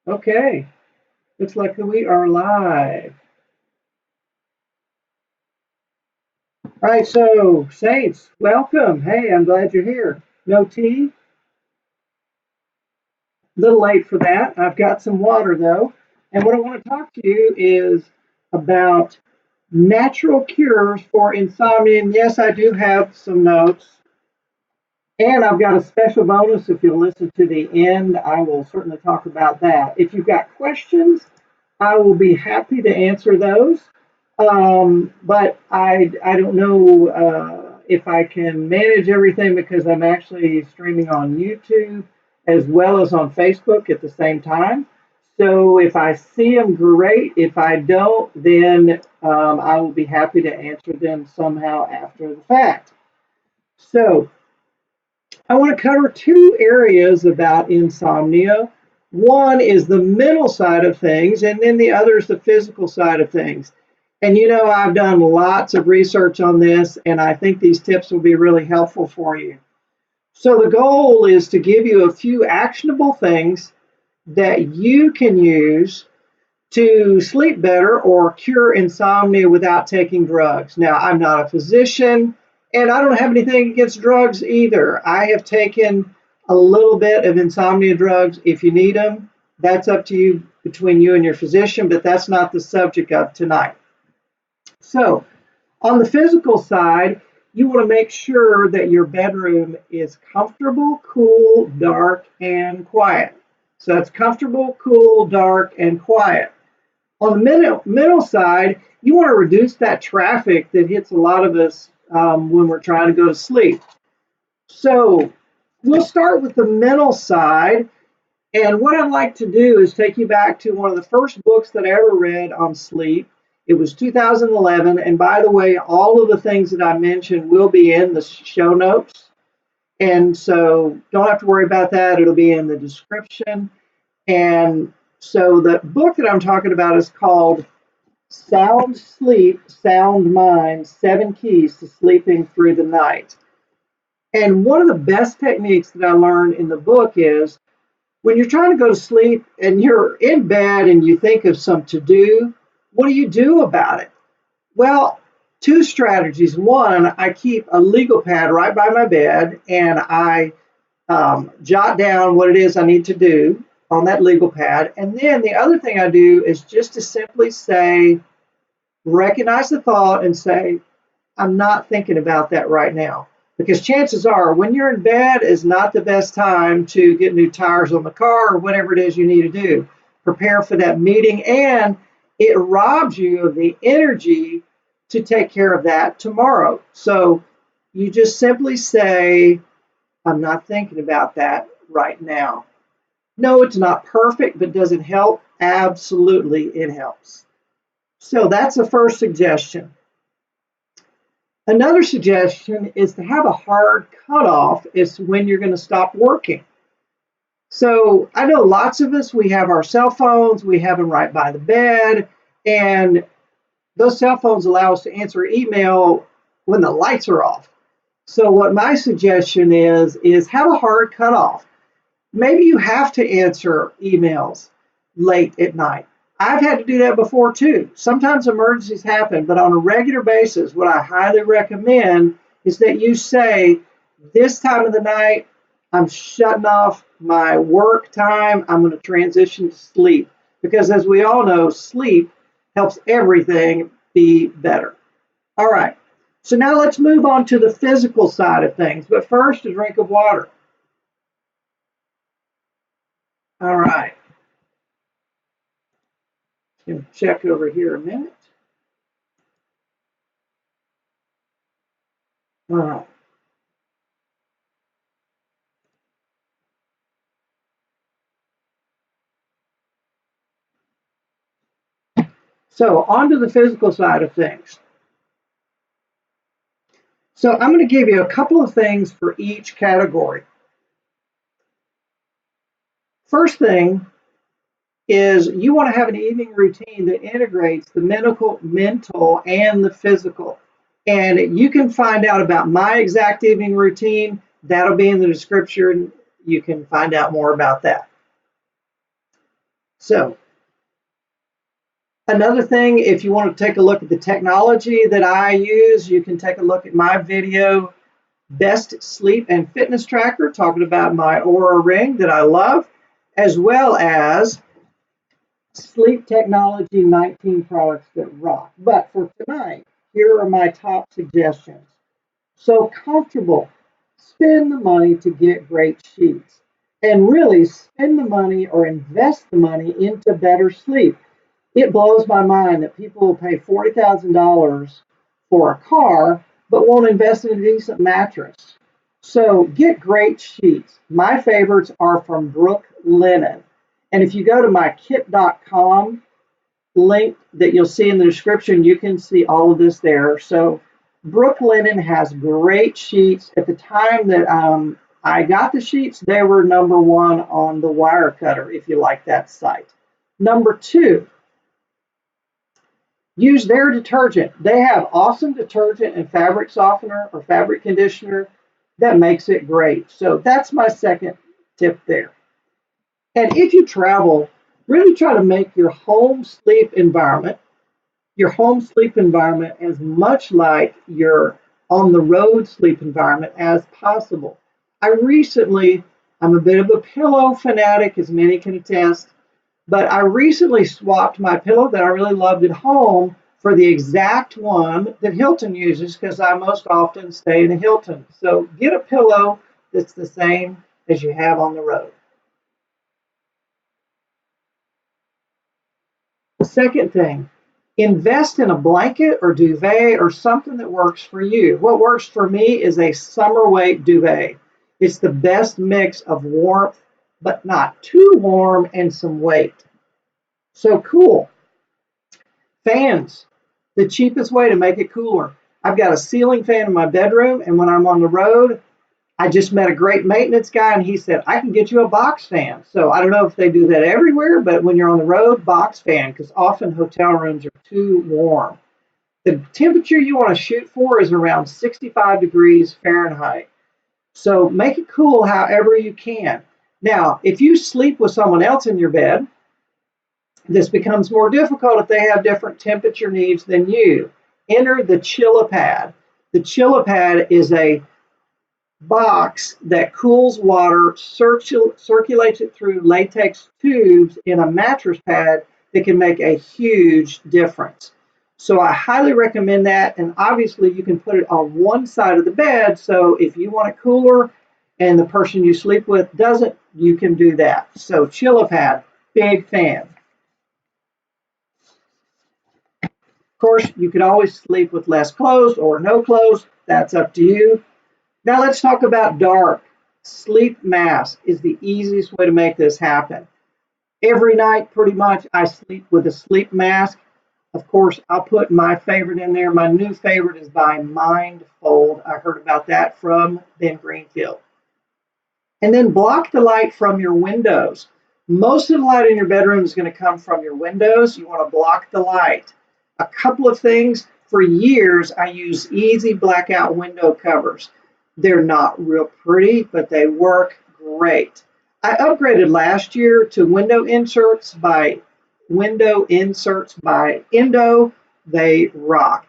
Okay, looks like we are live. All right, so Saints, welcome. Hey, I'm glad you're here. No tea? A little late for that. I've got some water though. And what I want to talk to you is about natural cures for insomnia. And yes, I do have some notes. And I've got a special bonus. If you'll listen to the end, I will certainly talk about that. If you've got questions, I will be happy to answer those. But I don't know if I can manage everything because I'm actually streaming on YouTube as well as on Facebook at the same time. So if I see them, great. If I don't, then I will be happy to answer them somehow after the fact. So I want to cover two areas about insomnia. One is the mental side of things, and then the other is the physical side of things. And you know, I've done lots of research on this, and I think these tips will be really helpful for you. So, the goal is to give you a few actionable things that you can use to sleep better or cure insomnia without taking drugs. Now, I'm not a physician and I don't have anything against drugs either. I have taken a little bit of insomnia drugs if you need them. That's up to you between you and your physician, but that's not the subject of tonight. So, on the physical side, you want to make sure that your bedroom is comfortable, cool, dark, and quiet. So, it's comfortable, cool, dark, and quiet. On the mental side, you want to reduce that traffic that hits a lot of us when we're trying to go to sleep. So we'll start with the mental side. And what I'd like to do is take you back to one of the first books that I ever read on sleep. It was 2011. And by the way, all of the things that I mentioned will be in the show notes. And so don't have to worry about that. It'll be in the description. And so the book that I'm talking about is called Sound Sleep, Sound Mind, 7 Keys to Sleeping Through the Night. And one of the best techniques that I learned in the book is when you're trying to go to sleep and you're in bed and you think of some to do, what do you do about it? Well, two strategies. One, I keep a legal pad right by my bed and I jot down what it is I need to do on that legal pad. And then the other thing I do is just to simply say, recognize the thought and say, I'm not thinking about that right now. Because chances are, when you're in bed is not the best time to get new tires on the car or whatever it is you need to do. Prepare for that meeting, and it robs you of the energy to take care of that tomorrow. So you just simply say, I'm not thinking about that right now. No, it's not perfect, but does it help? Absolutely, it helps. So that's the first suggestion. Another suggestion is to have a hard cutoff is when you're going to stop working. So I know lots of us, we have our cell phones, we have them right by the bed, and those cell phones allow us to answer email when the lights are off. So what my suggestion is have a hard cutoff. Maybe you have to answer emails late at night. I've had to do that before too. Sometimes emergencies happen, but on a regular basis, what I highly recommend is that you say, this time of the night, I'm shutting off my work time. I'm going to transition to sleep. Because as we all know, sleep helps everything be better. All right. So now let's move on to the physical side of things. But first, a drink of water. All right. Gonna check over here a minute. All right. So on to the physical side of things. So I'm going to give you a couple of things for each category. First thing is you want to have an evening routine that integrates the mental and the physical. And you can find out about my exact evening routine. That'll be in the description. You can find out more about that. So another thing, if you want to take a look at the technology that I use, you can take a look at my video, Best Sleep and Fitness Tracker, talking about my Aura Ring that I love, as well as Sleep Technology 19 products that rock. But for tonight, here are my top suggestions. So comfortable, spend the money to get great sheets. And really spend the money or invest the money into better sleep. It blows my mind that people will pay $40,000 for a car but won't invest in a decent mattress. So get great sheets. My favorites are from Brook Linen. And if you go to my kit.com link that you'll see in the description, you can see all of this there. So Brook Linen has great sheets. At the time that I got the sheets, they were #1 on the Wirecutter, if you like that site. #2, use their detergent. They have awesome detergent and fabric softener or fabric conditioner that makes it great. So that's my second tip there. And if you travel, really try to make your home sleep environment as much like your on the road sleep environment as possible. I'm a bit of a pillow fanatic, as many can attest, but I recently swapped my pillow that I really loved at home for the exact one that Hilton uses because I most often stay in a Hilton. So get a pillow that's the same as you have on the road. The second thing, invest in a blanket or duvet or something that works for you. What works for me is a summer weight duvet. It's the best mix of warmth, but not too warm, and some weight. So cool. Fans, the cheapest way to make it cooler. I've got a ceiling fan in my bedroom, and when I'm on the road, I just met a great maintenance guy, and he said, I can get you a box fan. So I don't know if they do that everywhere, but when you're on the road, box fan, because often hotel rooms are too warm. The temperature you want to shoot for is around 65 degrees Fahrenheit. So make it cool however you can. Now, if you sleep with someone else in your bed, this becomes more difficult if they have different temperature needs than you. Enter the Chillipad. The Chillipad is a box that cools water, circulates it through latex tubes in a mattress pad that can make a huge difference. So I highly recommend that. And obviously you can put it on one side of the bed. So if you want it cooler and the person you sleep with doesn't, you can do that. So Chillipad, big fan. Of course, you could always sleep with less clothes or no clothes. That's up to you. Now let's talk about dark. Sleep mask is the easiest way to make this happen. Every night, pretty much, I sleep with a sleep mask. Of course, I'll put my favorite in there. My new favorite is by Mindfold. I heard about that from Ben Greenfield. And then block the light from your windows. Most of the light in your bedroom is going to come from your windows. You want to block the light. A couple of things. For years, I use easy blackout window covers. They're not real pretty, but they work great. I upgraded last year to window inserts by Indo. They rock.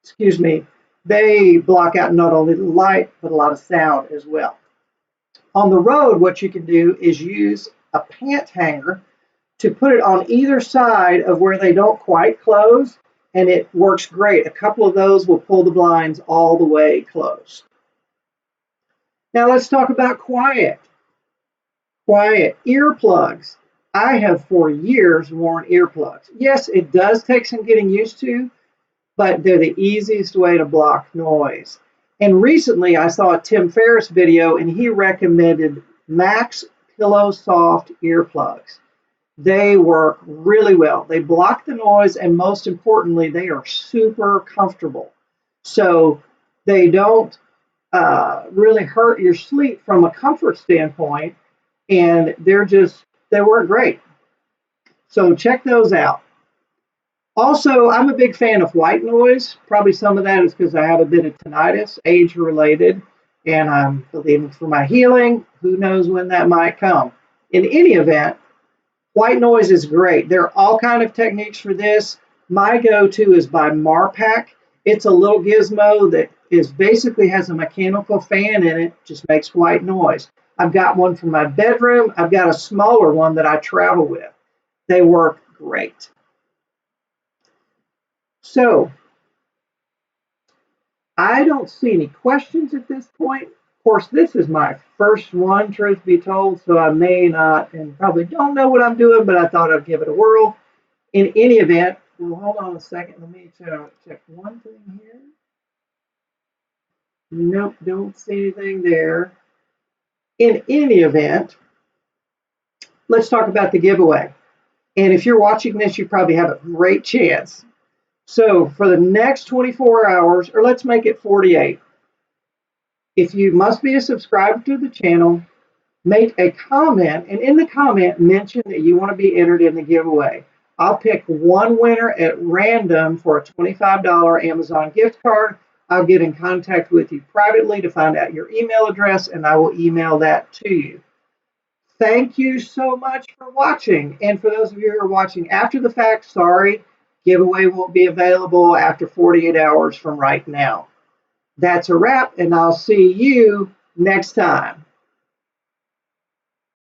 Excuse me. They block out not only the light, but a lot of sound as well. On the road, what you can do is use a pant hanger to put it on either side of where they don't quite close, and it works great. A couple of those will pull the blinds all the way closed. Now let's talk about quiet. Quiet earplugs. I have for years worn earplugs. Yes, it does take some getting used to, but they're the easiest way to block noise. And recently I saw a Tim Ferriss video and he recommended Max Pillow Soft earplugs. They work really well. They block the noise, and most importantly, they are super comfortable. So they don't really hurt your sleep from a comfort standpoint, and they work great. So check those out. Also, I'm a big fan of white noise. Probably some of that is because I have a bit of tinnitus, age related, and I'm believing for my healing. Who knows when that might come. In any event, White noise is great. There are all kind of techniques for this. My go-to is by Marpac. It's a little gizmo that is basically has a mechanical fan in it, just makes white noise. I've got one for my bedroom. I've got a smaller one that I travel with. They work great. So I don't see any questions at this point. Of course, this is my first one, truth be told, so I may not and probably don't know what I'm doing, but I thought I'd give it a whirl. In any event, well, hold on a second. Let me check one thing here. Nope, don't see anything there. In any event, let's talk about the giveaway. And if you're watching this, you probably have a great chance. So for the next 24 hours, or let's make it 48, if you must be a subscriber to the channel, make a comment, and in the comment, mention that you want to be entered in the giveaway. I'll pick one winner at random for a $25 Amazon gift card. I'll get in contact with you privately to find out your email address, and I will email that to you. Thank you so much for watching. And for those of you who are watching after the fact, sorry, giveaway won't be available after 48 hours from right now. That's a wrap, and I'll see you next time.